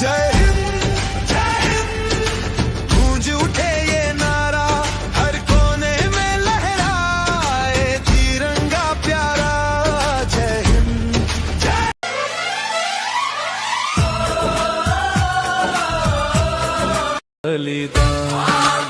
जय हिंद, गूंज उठे ये नारा, हर कोने में लहराए तिरंगा प्यारा। जय हिंद, जय बलिदान।